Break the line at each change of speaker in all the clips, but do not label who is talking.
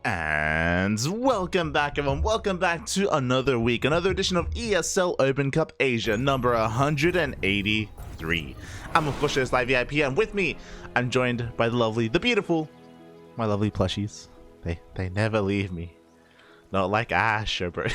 And welcome back, everyone. Welcome back to another week, another edition of ESL Open Cup Asia, number 183. I'm of course Live VIP, and with me, I'm joined by the lovely, the beautiful, my lovely plushies. They never leave me. Not like Ash or Bert.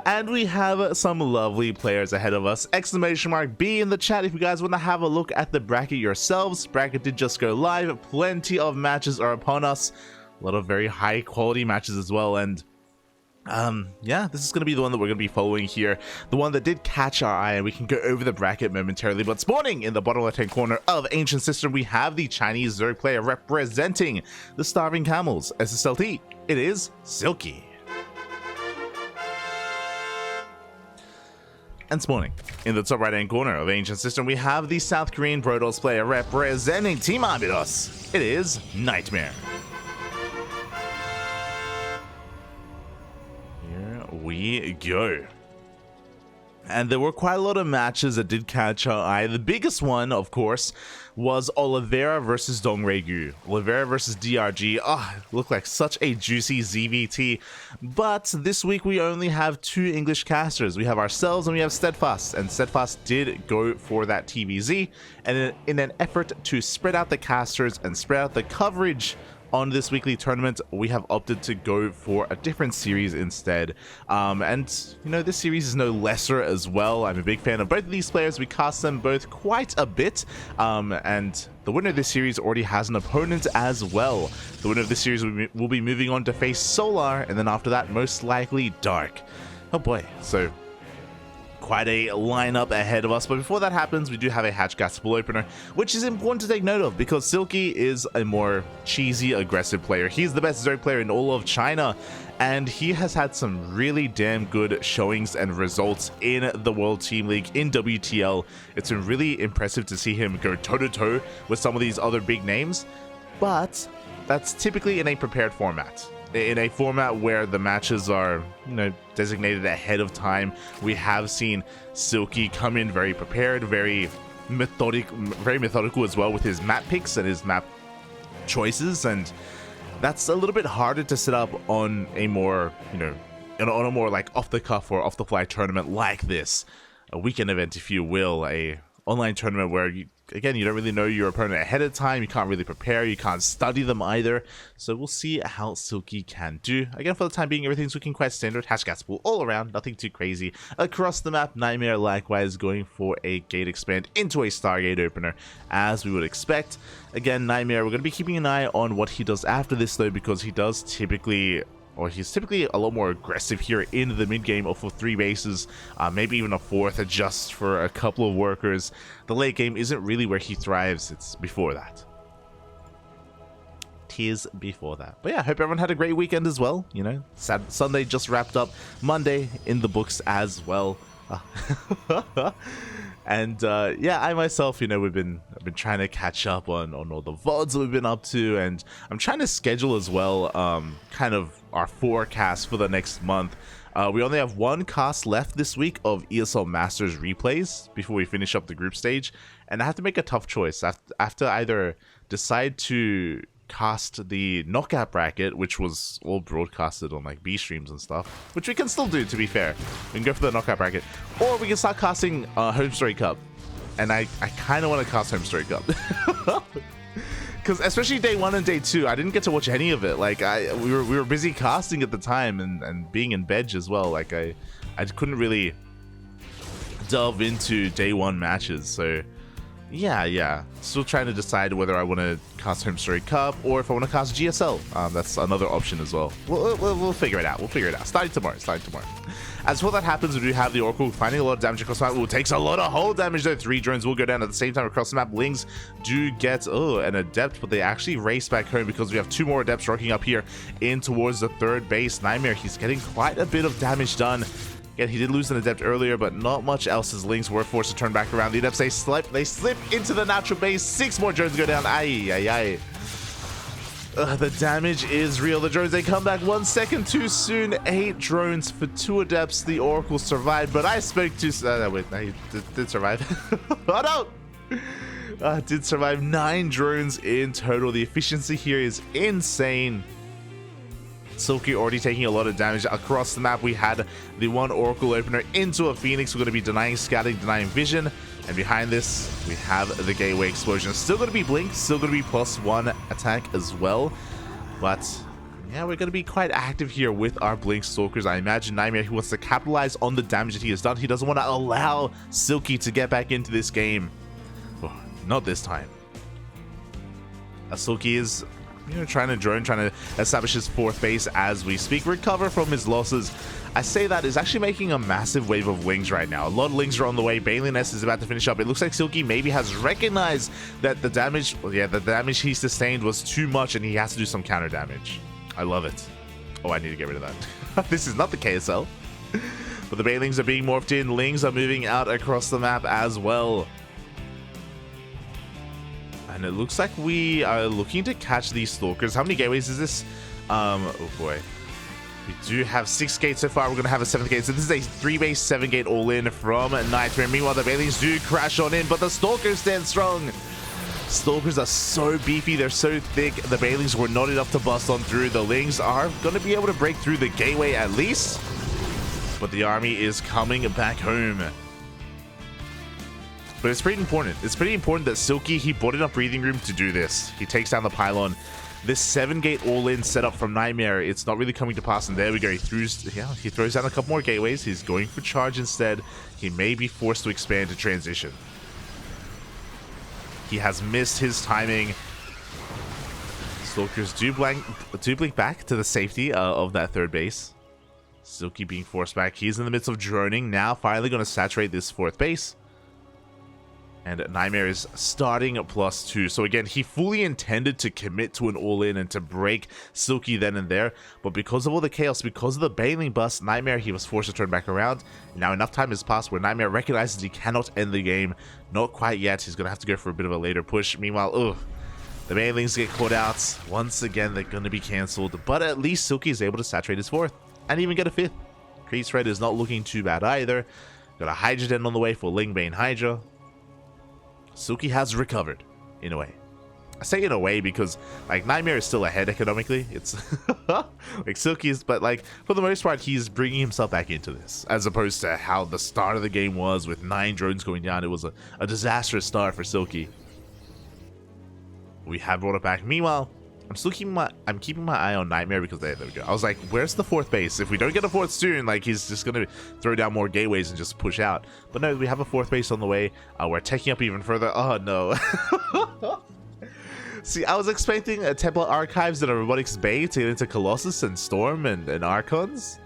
And we have some lovely players ahead of us. Exclamation mark B in the chat if you guys want to have a look at the bracket yourselves. Bracket did just go live. Plenty of matches are upon us. A lot of very high quality matches as well. And yeah, this is going to be the one that we're going to be following here. The one that did catch our eye, and we can go over the bracket momentarily. But spawning in the bottom left hand corner of Ancient System, we have the Chinese Zerg player representing the Starving Camels. SSLT, it is Silky. And spawning in the top right hand corner of Ancient System, we have the South Korean Brodos player representing Team Arbidos. It is NightMare. Here we go. And there were quite a lot of matches that did catch our eye. The biggest one, of course, was Oliveira versus Dongregu. Oliveira versus DRG. Looked like such a juicy ZVT. But this week we only have two English casters. We have ourselves and we have Steadfast. And Steadfast did go for that PvZ. And in an effort to spread out the casters and spread out the coverage on this weekly tournament, we have opted to go for a different series instead. And you know, this series is no lesser as well. I'm a big fan of both of these players. We cast them both quite a bit, and the winner of this series already has an opponent as well. The winner of this series will be moving on to face Solar, and then after that, most likely Dark. Oh boy, so quite a lineup ahead of us. But before that happens, we do have a Hatch Gaspable opener, which is important to take note of because Silky is a more cheesy, aggressive player. He's the best Zerg player in all of China, and he has had some really damn good showings and results in the World Team League, in WTL. It's been really impressive to see him go toe-to-toe with some of these other big names, but that's typically in a prepared format. In a format where the matches are, you know, designated ahead of time. We have seen Silky come in very prepared, very methodical as well with his map picks and his map choices, and that's a little bit harder to set up on a more, you know, on a more like off the cuff or off the fly tournament like this, a weekend event, if you will, a online tournament where you don't really know your opponent ahead of time. You can't really prepare, you can't study them either. So we'll see how Silky can do. Again, for the time being, everything's looking quite standard. Hatch Gaspable all around, nothing too crazy. Across the map, NightMare likewise going for a gate expand into a Stargate opener, as we would expect. Again, NightMare, we're going to be keeping an eye on what he does after this though, because he's typically a lot more aggressive here in the mid game off of 3 bases, maybe even a 4th just for a couple of workers. The late game isn't really where he thrives, it's before that. Tears before that. But yeah, I hope everyone had a great weekend as well. You know, Sunday just wrapped up, Monday in the books as well. And yeah, I myself, you know, I've been trying to catch up on all the VODs that we've been up to, and I'm trying to schedule as well kind of our forecast for the next month. We only have one cast left this week of ESL Masters replays before we finish up the group stage, and I have to make a tough choice. I have to either decide to cast the knockout bracket, which was all broadcasted on like B streams and stuff, which we can still do, to be fair. We can go for the knockout bracket, or we can start casting Home Story Cup, and I kind of want to cast Home Story Cup because especially day 1 and day 2, I didn't get to watch any of it. Like we were busy casting at the time and being in bed as well. Like I couldn't really delve into day 1 matches, so yeah, still trying to decide whether I want to cast Home Story Cup or if I want to cast GSL. That's another option as well. We'll figure it out. Starting tomorrow. As for that happens, we do have the Oracle finding a lot of damage across the map. It takes a lot of hull damage though. 3 drones will go down at the same time across the map. Lings do get an adept, but they actually race back home because we have 2 more adepts rocking up here in towards the 3rd base. NightMare, he's getting quite a bit of damage done. Again, he did lose an adept earlier, but not much else as Lings were forced to turn back around. The adepts, they slip into the natural base. 6 more drones go down. Aye. The damage is real. The drones, they come back 1 second too soon. 8 drones for 2 adepts. The Oracle survived, but I spoke to... wait, no, he did survive. Oh no! Did survive 9 drones in total. The efficiency here is insane. Silky already taking a lot of damage across the map. We had the one Oracle opener into a Phoenix. We're going to be denying scouting, denying vision. And behind this, we have the gateway explosion. Still going to be blink, still going to be +1 attack as well. But yeah, we're going to be quite active here with our blink stalkers. I imagine NightMare, he wants to capitalize on the damage that he has done. He doesn't want to allow Silky to get back into this game. Oh, not this time. Silky is, you know, trying to establish his 4th base as we speak, recover from his losses. I say that is actually making a massive wave of lings right now. A lot of lings are on the way. Bailey Ness is about to finish up. It looks like Silky maybe has recognized that the damage, the damage he sustained was too much and he has to do some counter damage. I love it. Oh, I need to get rid of that. This is not the KSL. But the Bailings are being morphed in. Lings are moving out across the map as well. And it looks like we are looking to catch these stalkers. How many gateways is this? Oh boy. We do have 6 gates so far. We're going to have a 7th gate. So this is a 3-base 7-gate all-in from NightMare. Meanwhile, the Bailings do crash on in, but the stalkers stand strong. Stalkers are so beefy. They're so thick. The Bailings were not enough to bust on through. The Lings are going to be able to break through the gateway at least. But the army is coming back home. But it's pretty important. It's pretty important that Silky, he bought enough breathing room to do this. He takes down the pylon. This 7-gate all-in setup from NightMare, it's not really coming to pass. And there we go. He throws down a couple more gateways. He's going for charge instead. He may be forced to expand to transition. He has missed his timing. Stalkers do blink back to the safety of that 3rd base. Silky being forced back. He's in the midst of droning. Now finally going to saturate this 4th base. And NightMare is starting at +2. So again, he fully intended to commit to an all-in and to break Silky then and there. But because of all the chaos, because of the Bailing bust, NightMare, he was forced to turn back around. Now enough time has passed where NightMare recognizes he cannot end the game. Not quite yet. He's going to have to go for a bit of a later push. Meanwhile, the Bailings get caught out. Once again, they're going to be cancelled. But at least Silky is able to saturate his 4th and even get a 5th. Crease Thread is not looking too bad either. Got a Hydra Den on the way for Lingbane Hydra. Silky has recovered, in a way. I say in a way because, like, NightMare is still ahead economically. It's like Silky is, but like for the most part, he's bringing himself back into this, as opposed to how the start of the game was with 9 drones going down. It was a disastrous start for Silky. We have brought it back. Meanwhile, I'm keeping my eye on NightMare because there we go. I was like, where's the 4th base? If we don't get a 4th soon, like, he's just gonna throw down more gateways and just push out. But no, we have a 4th base on the way. We're taking up even further. Oh no. See, I was expecting a Templar Archives and a Robotics Bay to get into Colossus and Storm and Archons.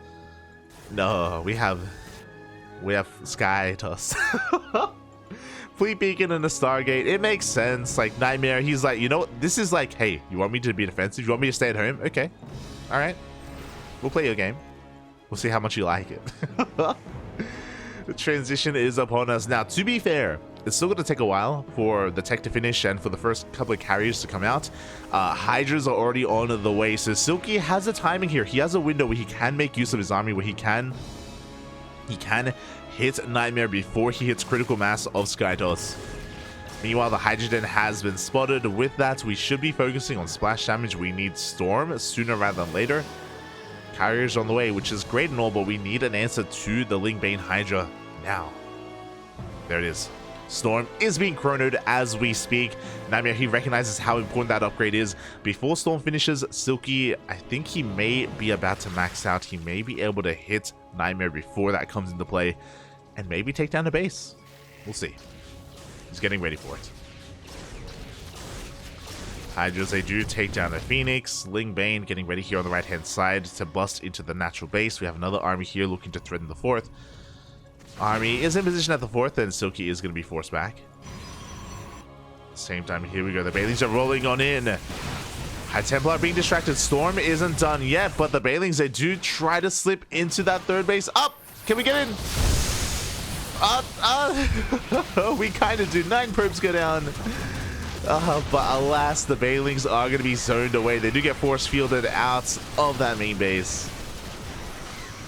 No, we have Sky Toss. Fleet Beacon and a Stargate. It makes sense. Like, NightMare, he's like, you know what? This is like, hey, you want me to be defensive? You want me to stay at home? Okay. All right. We'll play your game. We'll see how much you like it. The transition is upon us. Now, to be fair, it's still going to take a while for the tech to finish and for the first couple of carriers to come out. Hydras are already on the way. So Silky has a timing here. He has a window where he can make use of his army, where he can hit NightMare before he hits critical mass of Skytoss. Meanwhile, the Hydra Den has been spotted. With that, we should be focusing on splash damage. We need Storm sooner rather than later. Carriers on the way, which is great and all, but we need an answer to the Lingbane Hydra now. There it is. Storm is being chronoed as we speak. NightMare, he recognizes how important that upgrade is. Before Storm finishes, Silky, I think he may be about to max out. He may be able to hit NightMare before that comes into play and maybe take down the base. We'll see. He's getting ready for it. Hydras, they do take down the Phoenix. Lingbane getting ready here on the right-hand side to bust into the natural base. We have another army here looking to threaten the 4th. Army is in position at the 4th, and Silky is going to be forced back. Same time, here we go. The Bailings are rolling on in. High Templar being distracted. Storm isn't done yet, but the Bailings, they do try to slip into that 3rd base. Up! Can we get in? We kind of do. 9 probes go down. But alas, the Bailings are going to be zoned away. They do get force fielded out of that main base.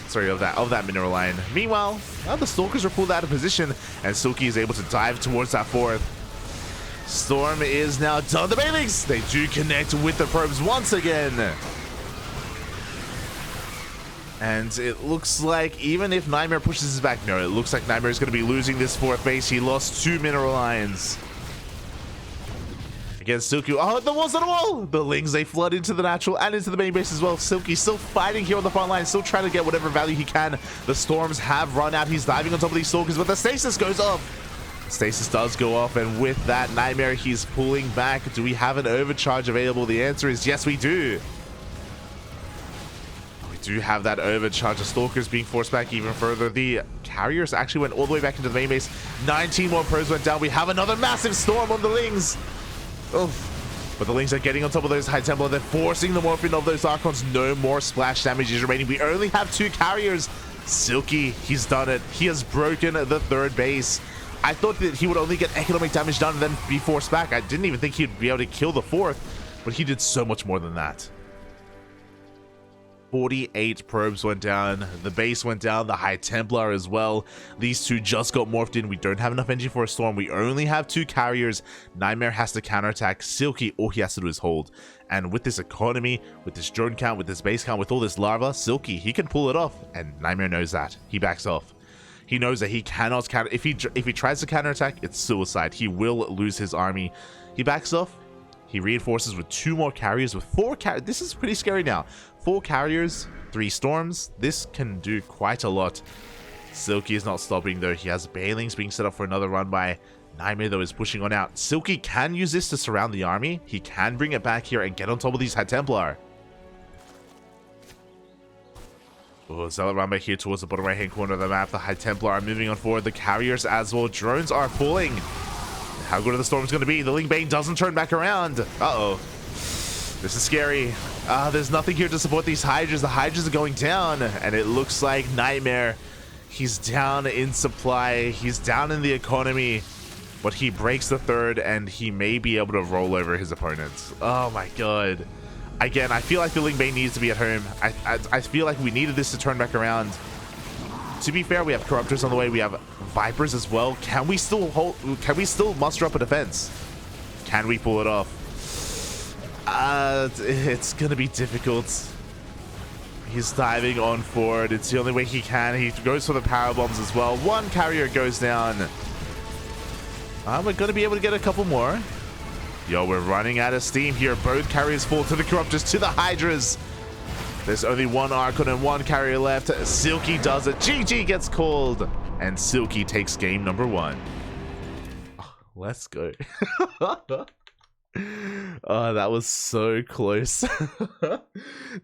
Sorry, of that mineral line. Meanwhile, the Stalkers are pulled out of position, and Silky is able to dive towards that 4th. Storm is now done. The Bailings, they do connect with the probes once again. And it looks like even if NightMare pushes his back, no, it looks like NightMare is going to be losing this fourth base. He lost 2 mineral lines. Against Silky. Oh, the walls on the wall! The Lings, they flood into the natural and into the main base as well. Silky still fighting here on the front line, still trying to get whatever value he can. The Storms have run out. He's diving on top of these Stalkers, but the Stasis goes off. Stasis does go off, and with that, NightMare, he's pulling back. Do we have an overcharge available? The answer is yes, we do. Do have that overcharge. The Stalkers being forced back even further. The Carriers actually went all the way back into the main base. 19 more probes went down. We have another massive storm on the Lings. Oh, but the Lings are getting on top of those High Templar. They're forcing the morphing of those Archons. No more splash damage is remaining. We only have 2 Carriers. Silky, he's done it. He has broken the third base. I thought that he would only get economic damage done and then be forced back. I didn't even think he'd be able to kill the fourth, but he did so much more than that. 48 probes went down. The base went down. The High Templar as well. These 2 just got morphed in. We don't have enough energy for a storm. We only have 2 carriers. NightMare has to counterattack. Silky, all he has to do is hold. And with this economy, with this drone count, with this base count, with all this lava, Silky, he can pull it off. And NightMare knows that. He backs off. He knows that he cannot counter. If he tries to counterattack, it's suicide. He will lose his army. He backs off. He reinforces with 2 more carriers, with 4 carriers. This is pretty scary now. 4 carriers, 3 storms. This can do quite a lot. Silky is not stopping though. He has Bailings being set up for another run by NightMare though is pushing on out. Silky can use this to surround the army. He can bring it back here and get on top of these High Templar. Oh, Zealot run back here towards the bottom right hand corner of the map. The High Templar are moving on forward. The carriers as well. Drones are falling. How good are the storms going to be? The Ling Bane doesn't turn back around. Uh-oh. This is scary. There's nothing here to support these Hydras. The Hydras are going down, and it looks like NightMare, he's down in supply. He's down in the economy, but he breaks the third, and he may be able to roll over his opponents. Oh my god. Again, I feel like the Ling Bane needs to be at home. I feel like we needed this to turn back around. To be fair, we have Corruptors on the way. We have Vipers as well. Can we still hold? Can we still muster up a defense? Can we pull it off? It's gonna be difficult. He's diving on forward. It's the only way he can. He goes for the power bombs as well. 1 carrier goes down. We're gonna be able to get a couple more. Yo, we're running out of steam here. Both carriers fall to the Corruptors, to the Hydras. There's only 1 Archon and 1 carrier left. Silky does it. GG gets called. And Silky takes game number 1. Oh, let's go. Oh, that was so close.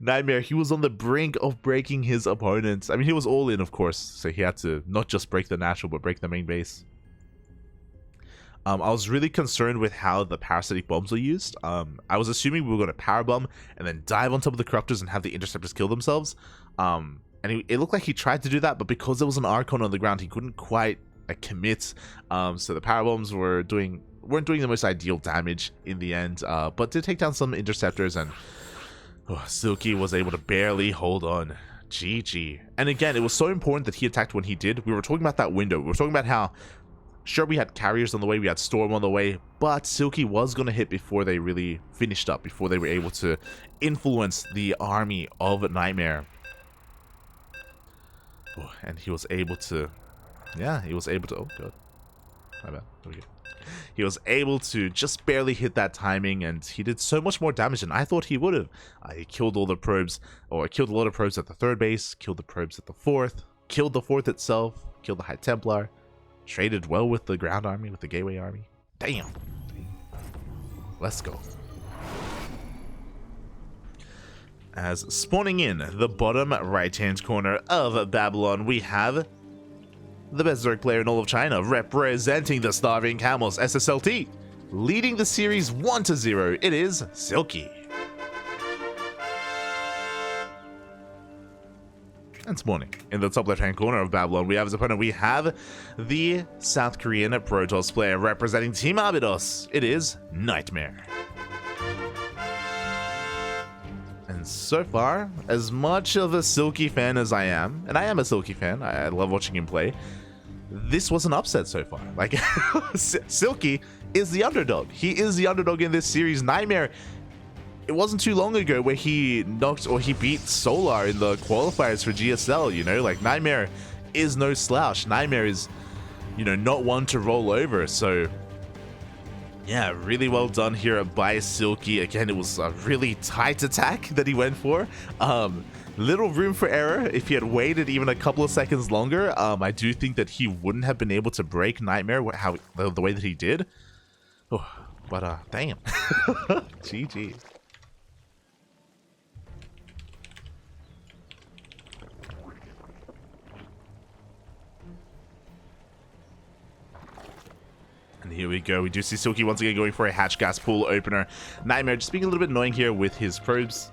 NightMare, he was on the brink of breaking his opponents. I mean, he was all in, of course. So he had to not just break the natural, but break the main base. I was really concerned with how the parasitic bombs were used. I was assuming we were going to power bomb and then dive on top of the Corruptors and have the Interceptors kill themselves. And it looked like he tried to do that, but because there was an Archon on the ground, he couldn't quite commit. So the power bombs weren't doing the most ideal damage in the end, but did take down some Interceptors, and Silky was able to barely hold on. GG. And again, it was so important that he attacked when he did. We were talking about that window. We were talking about how, sure, we had carriers on the way, we had Storm on the way, but Silky was going to hit before they really finished up, before they were able to influence the army of NightMare. Oh, and he was able to, yeah, he was able to, oh god, my bad, okay. He was able to just barely hit that timing, and he did so much more damage than I thought he would have. He killed all the probes, or killed a lot of probes at the third base, killed the probes at the fourth, killed the fourth itself, killed the High Templar, traded well with the ground army, with the gateway army. Damn. Let's go. As spawning in the bottom right-hand corner of Babylon, we have the best Zerg player in all of China, representing the Starving Camels, SSLT. Leading the series 1-0, it is Silky. And spawning in the top left-hand corner of Babylon, we have as opponent, we have the South Korean Protoss player representing Team Abydos. It is NightMare. And so far, as much of a Silky fan as I am, and I am a Silky fan, I love watching him play, this was an upset so far. Like, Silky is the underdog. He is the underdog in this series. NightMare, it wasn't too long ago where he beat Solar in the qualifiers for GSL, you know? Like, NightMare is no slouch. NightMare is, you know, not one to roll over. So yeah, really well done here by Silky. Again, it was a really tight attack that he went for. Little room for error. If he had waited even a couple of seconds longer, I do think that he wouldn't have been able to break NightMare the way that he did. Oh, but damn. GG. And here we go. We do see Silky once again going for a hatch gas pool opener. NightMare just being a little bit annoying here with his probes.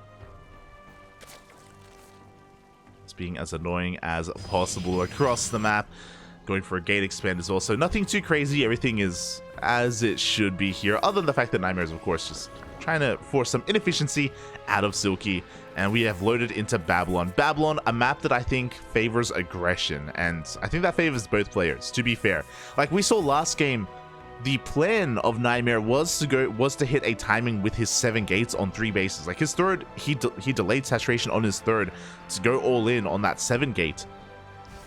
It's being as annoying as possible across the map. Going for a gate expand as well. So nothing too crazy. Everything is as it should be here. Other than the fact that NightMare is, of course, just trying to force some inefficiency out of Silky. And we have loaded into Babylon. Babylon, a map that I think favors aggression. And I think that favors both players, to be fair. Like we saw last game, the plan of NightMare was to hit a timing with his 7 gates on 3 bases. Like his third, he delayed saturation on his third to go all in on that 7 gate.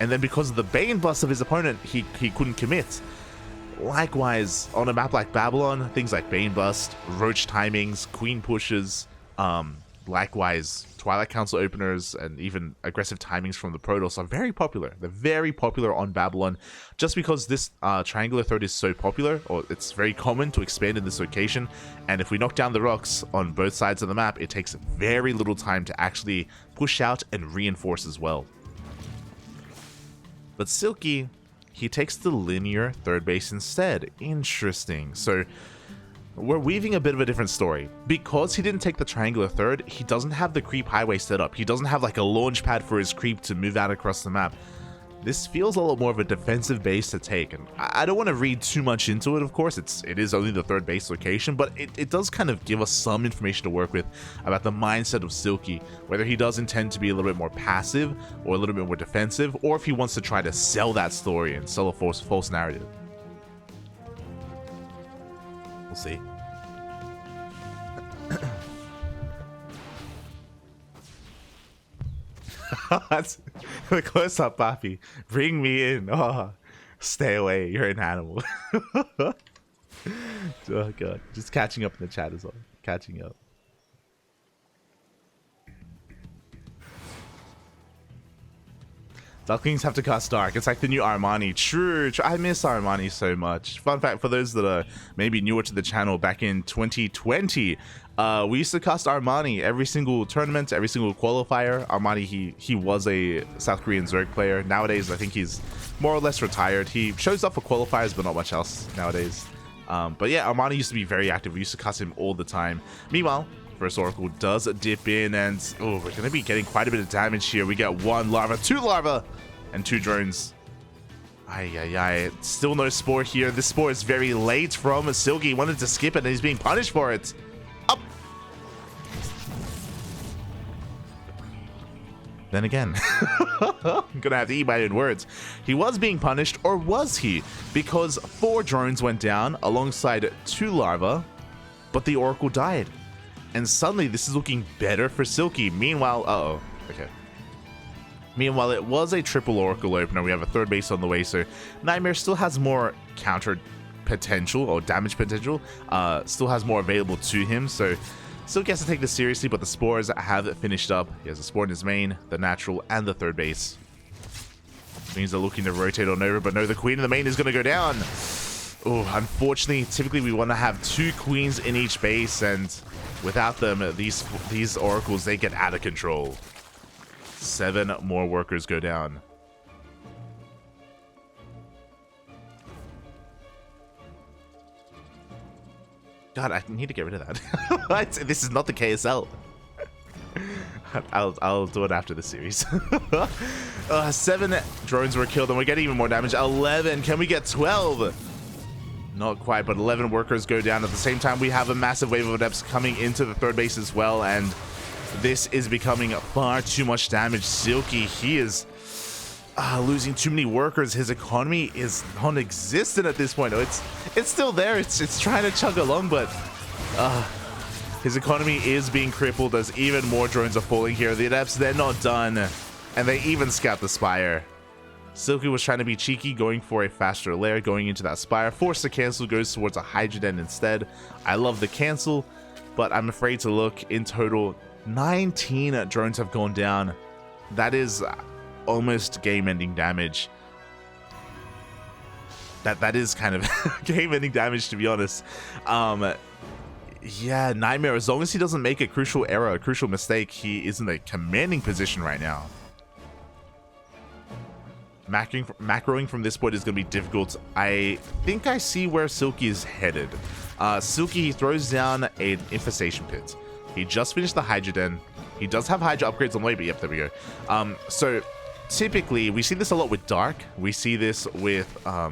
And then because of the Bane bust of his opponent, he couldn't commit. Likewise, on a map like Babylon, things like Bane bust, Roach timings, Queen pushes, likewise, Twilight Council openers, and even aggressive timings from the Protoss are very popular. They're very popular on Babylon, just because this triangular threat is so popular, or it's very common to expand in this location, and if we knock down the rocks on both sides of the map, it takes very little time to actually push out and reinforce as well. But Silky, he takes the linear third base instead. Interesting. So we're weaving a bit of a different story. Because he didn't take the triangular third, he doesn't have the creep highway set up. He doesn't have like a launch pad for his creep to move out across the map. This feels a lot more of a defensive base to take, and I don't want to read too much into it, of course. It is only the third base location, but it does kind of give us some information to work with about the mindset of Silky, whether he does intend to be a little bit more passive or a little bit more defensive, or if he wants to try to sell that story and sell a false narrative. We'll see. That's the close up, Papi. Bring me in. Oh, stay away. You're an animal. Oh god. Just catching up in the chat as well. Catching up. Ducklings have to cast Dark. It's like the new Armani. True. I miss Armani so much. Fun fact for those that are maybe newer to the channel, back in 2020, we used to cast Armani every single tournament, every single qualifier. Armani, he was a South Korean Zerg player. Nowadays, I think he's more or less retired. He shows up for qualifiers, but not much else nowadays. But yeah, Armani used to be very active. We used to cast him all the time. Meanwhile, First Oracle does dip in, and oh, we're going to be getting quite a bit of damage here. We get 1 larva, 2 larva, and 2 drones. Ay. Still no Spore here. This Spore is very late from Silky. He wanted to skip it, and he's being punished for it. Up. Then again, I'm going to have to eat my own words. He was being punished, or was he? Because 4 drones went down alongside 2 larva, but the Oracle died. And suddenly, this is looking better for Silky. Meanwhile, okay. Meanwhile, it was a triple Oracle opener. We have a third base on the way, so NightMare still has more counter potential, or damage potential. Still has more available to him, so Silky has to take this seriously, but the Spores have finished up. He has a Spore in his main, the natural, and the third base. Means they're looking to rotate on over, but no, the Queen in the main is going to go down. Oh, unfortunately, typically we want to have 2 queens in each base, and without them, these oracles, they get out of control. 7 more workers go down. God, I need to get rid of that. This is not the KSL. I'll do it after the series. 7 drones were killed, and we're getting even more damage. 11. Can we get 12? Not quite, but 11 workers go down. At the same time, we have a massive wave of adepts coming into the third base as well, and this is becoming far too much damage. Silky, he is losing too many workers. His economy is non-existent at this point. Oh, it's still there. It's trying to chug along, but his economy is being crippled as even more drones are falling here. The adepts, they're not done, and they even scout the spire. Silky was trying to be cheeky, going for a faster lair, going into that spire. Forced to cancel, goes towards a Hydroden instead. I love the cancel, but I'm afraid to look. In total, 19 drones have gone down. That is almost game-ending damage. That is kind of game-ending damage, to be honest. Yeah, NightMare, as long as he doesn't make a crucial error, a crucial mistake, he is in a commanding position right now. Macroing from this point is going to be difficult. I think I see where Silky is headed. Silky, he throws down an infestation pit. He just finished the Hydroden. He does have Hydra upgrades on the way, but yep, there we go. So typically, we see this a lot with Dark. We see this with, I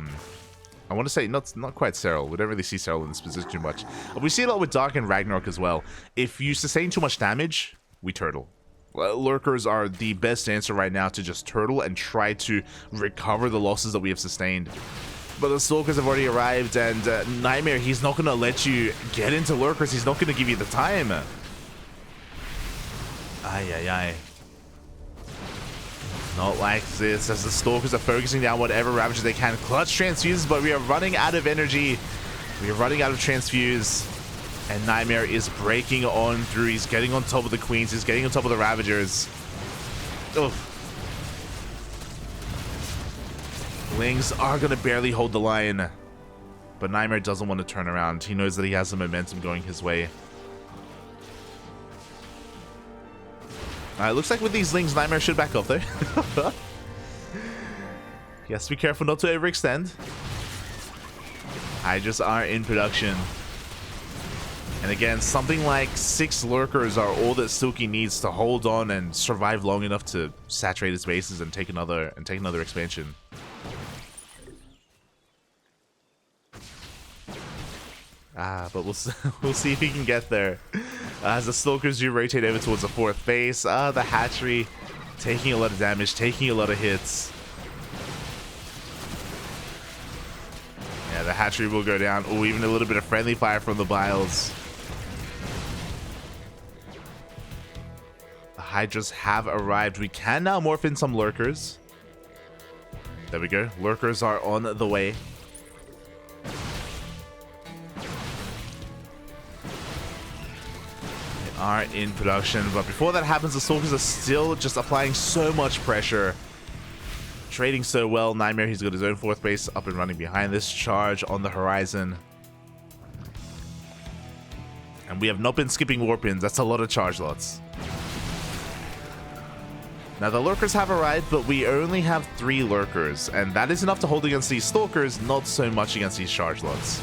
want to say, not quite Serral. We don't really see Serral in this position too much. We see it a lot with Dark and Ragnarok as well. If you sustain too much damage, we turtle. Lurkers are the best answer right now to just turtle and try to recover the losses that we have sustained. But the Stalkers have already arrived, and NightMare, he's not going to let you get into Lurkers. He's not going to give you the time. Ay. Not like this, as the Stalkers are focusing down whatever Ravages they can. Clutch transfuses, but we are running out of energy. We are running out of transfuse. And NightMare is breaking on through. He's getting on top of the Queens. He's getting on top of the Ravagers. Oof. Lings are going to barely hold the line. But NightMare doesn't want to turn around. He knows that he has some momentum going his way. It looks like with these Lings, NightMare should back up there. He has to be careful not to overextend. Hydras are in production. And again, something like 6 Lurkers are all that Silky needs to hold on and survive long enough to saturate his bases and take another expansion. But we'll see if he can get there. As the Stalkers do rotate over towards the 4th base, the hatchery taking a lot of damage, taking a lot of hits. Yeah, the hatchery will go down. Oh, even a little bit of friendly fire from the Biles. The Hydras have arrived. We can now morph in some Lurkers. There we go. Lurkers are on the way. Are in production, but before that happens, the Stalkers are still just applying so much pressure, trading so well. NightMare, he's got his own 4th base up and running behind this charge on the horizon, and we have not been skipping warp ins. That's a lot of charge lots. Now the Lurkers have arrived, but we only have 3 Lurkers, and that is enough to hold against these Stalkers, not so much against these charge lots.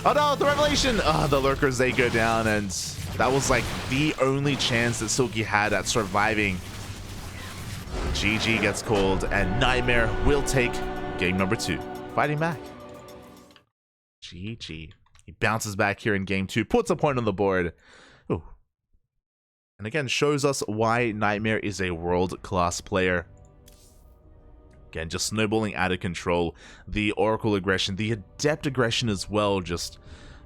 Oh no, the Revelation! The Lurkers, they go down, and that was like the only chance that Silky had at surviving. GG gets called, and NightMare will take game number 2. Fighting back. GG. He bounces back here in game 2, puts a point on the board. Ooh. And again, shows us why NightMare is a world-class player. Again, just snowballing out of control. The Oracle aggression, the Adept aggression as well, just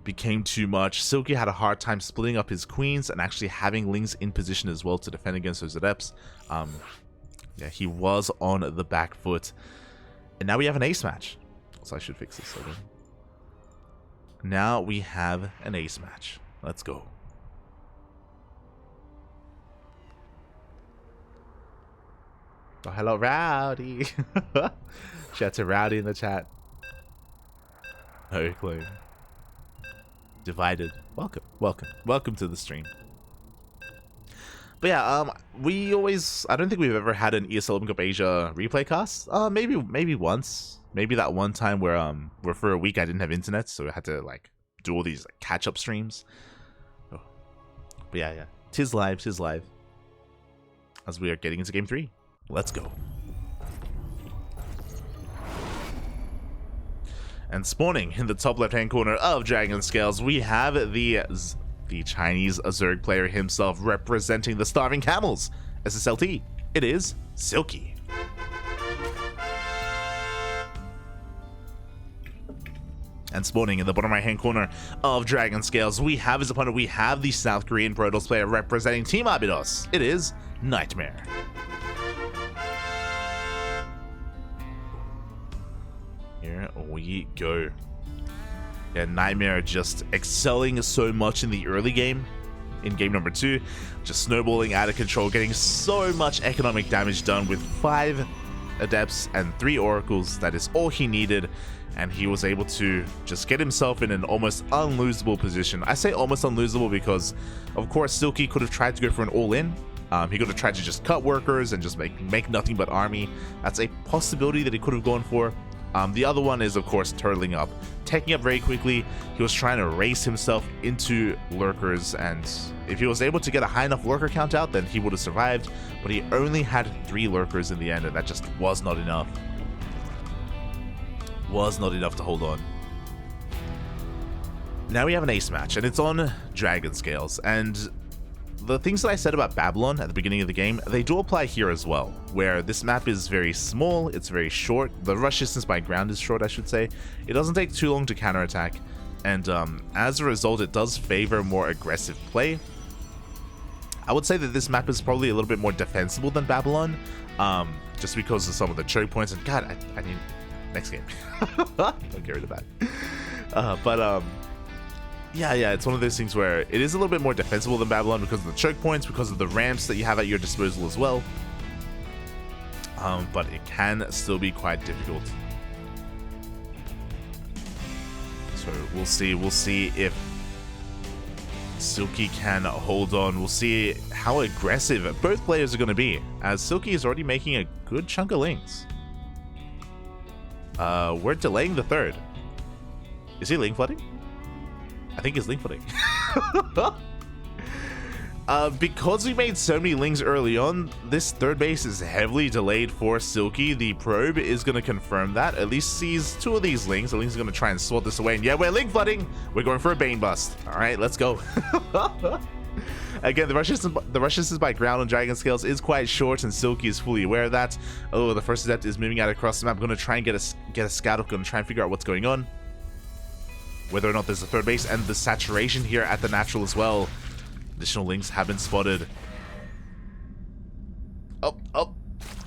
became too much. Silky had a hard time splitting up his Queens and actually having Lings in position as well to defend against those Adepts. Yeah, he was on the back foot. And now we have an ace match. So I should fix this. Okay. Now we have an ace match. Let's go. Oh, hello, Rowdy. Shout to Rowdy in the chat. Oakland. Divided. Welcome to the stream. But yeah, I don't think we've ever had an ESL Open Cup Asia replay cast. Maybe once. Maybe that one time where for a week I didn't have internet, so I had to like do all these like, catch-up streams. Oh. But yeah. Tis live. As we are getting into game 3. Let's go. And spawning in the top left-hand corner of Dragon Scales, we have the Chinese Zerg player himself representing the Starving Camels. SSLT, it is Silky. And spawning in the bottom right hand corner of Dragon Scales, we have his opponent. We have the South Korean Protoss player representing Team Abydos. It is NightMare. Here we go. Yeah, NightMare just excelling so much in the early game. In game number 2, just snowballing out of control, getting so much economic damage done with 5 Adepts and 3 Oracles. That is all he needed. And he was able to just get himself in an almost unlosable position. I say almost unlosable because, of course, Silky could have tried to go for an all-in. He could have tried to just cut workers and just make nothing but army. That's a possibility that he could have gone for. The other one is, of course, turtling up. Taking up very quickly, he was trying to race himself into lurkers, and if he was able to get a high enough lurker count out, then he would have survived, but he only had 3 lurkers in the end, and that just was not enough. Was not enough to hold on. Now we have an ace match, and it's on Dragon Scales, and the things that I said about Babylon at the beginning of the game, they do apply here as well, where this map is very small, it's very short, the rush distance by ground is short, I should say. It doesn't take too long to counterattack, and as a result, it does favor more aggressive play. I would say that this map is probably a little bit more defensible than Babylon, just because of some of the choke points, and god, I need... next game. Don't get rid of that. Yeah, it's one of those things where it is a little bit more defensible than Babylon because of the choke points, because of the ramps that you have at your disposal as well. But it can still be quite difficult. So we'll see if Silky can hold on. We'll see how aggressive both players are going to be, as Silky is already making a good chunk of links. We're delaying the 3rd. Is he link flooding? I think he's link flooding. Because we made so many links early on, this 3rd base is heavily delayed for Silky. The probe is going to confirm that. At least sees 2 of these links. The link's going to try and sort this away. And yeah, we're link flooding. We're going for a Bane bust. All right, let's go. Again, the rush distance by ground on Dragon Scales is quite short, and Silky is fully aware of that. Oh, the first Adept is moving out across the map. I'm going to try and get a scout up. Going to try and figure out what's going on. Whether or not there's a 3rd base, and the saturation here at the natural as well. Additional links have been spotted. Oh.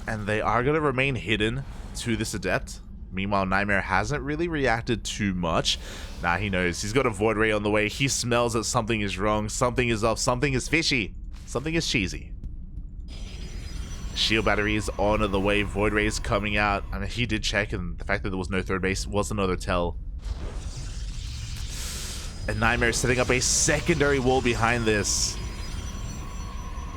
And they are going to remain hidden to this Adept. Meanwhile, NightMare hasn't really reacted too much. Nah, he knows. He's got a Void Ray on the way. He smells that something is wrong. Something is off. Something is fishy. Something is cheesy. Shield battery is on the way. Void Ray is coming out. I mean, he did check, and the fact that there was no 3rd base was another tell. And NightMare is setting up a secondary wall behind this.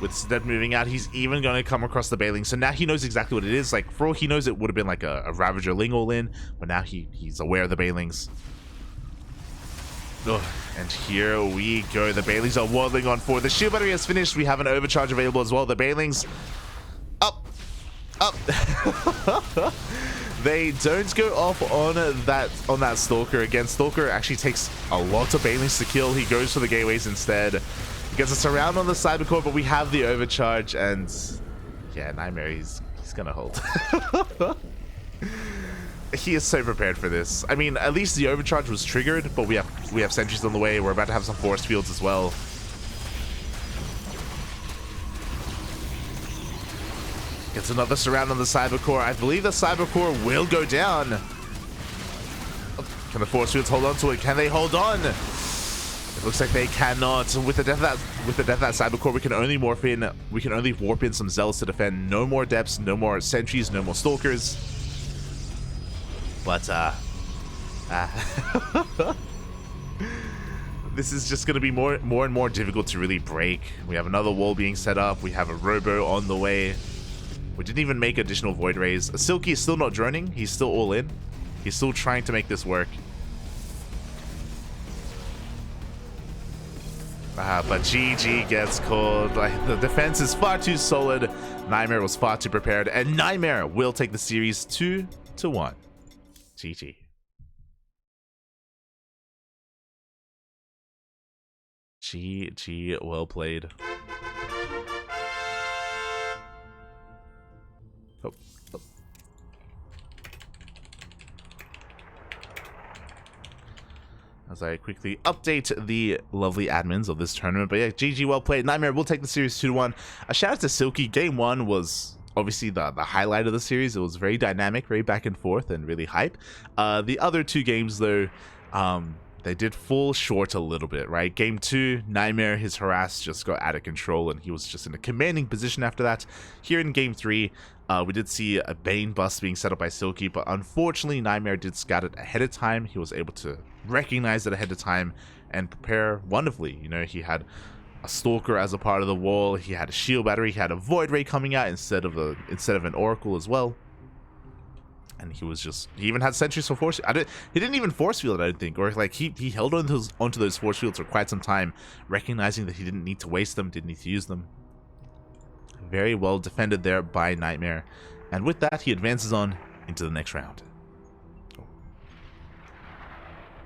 With Stead moving out, he's even going to come across the Bailing. So now he knows exactly what it is. Like, for all he knows, it would have been like a Ravager Ling all-in. But now he's aware of the Bailings. Ugh. And here we go. The Bailings are waddling on forward. The shield battery has finished. We have an overcharge available as well. The Bailings... up. They don't go off on that Stalker. Again, Stalker actually takes a lot of Bailings to kill. He goes for the gateways instead. Gets a surround on the cybercore, but we have the overcharge, and yeah, NightMare, he's gonna hold. He is so prepared for this. I mean, at least the overcharge was triggered, but we have sentries on the way. We're about to have some force fields as well. Gets another surround on the cybercore. I believe the cybercore will go down. Can the force fields hold on to it? Can they hold on? It looks like they cannot. With the death of that cybercore, we can only morph in. We can only warp in some zealots to defend. No more depths, no more sentries, no more stalkers. But this is just going to be more and more difficult to really break. We have another wall being set up. We have a robo on the way. We didn't even make additional void rays. Silky is still not droning. He's still all in. He's still trying to make this work. But GG gets called. Like, the defense is far too solid. NightMare was far too prepared, and NightMare will take the series 2-1. GG. GG, well played. as I quickly update the lovely admins of this tournament. But yeah, GG, well played. NightMare will take the series 2-1. A shout out to Silky. Game 1 was obviously the highlight of the series. It was very dynamic, very back and forth, and really hype. The other 2 games, though, they did fall short a little bit, right? Game 2, NightMare, his harass just got out of control, and he was just in a commanding position after that. Here in Game 3, we did see a Bane bust being set up by Silky, but unfortunately, NightMare did scout it ahead of time. He was able to recognize it ahead of time and prepare wonderfully. You know, he had a Stalker as a part of the wall, he had a shield battery, he had a Void Ray coming out instead of an Oracle as well. And he even had sentries for force. He didn't even force field, I don't think, or like he held onto those force fields for quite some time, recognizing that he didn't need to waste them, didn't need to use them. Very well defended there by NightMare, and with that he advances on into the next round.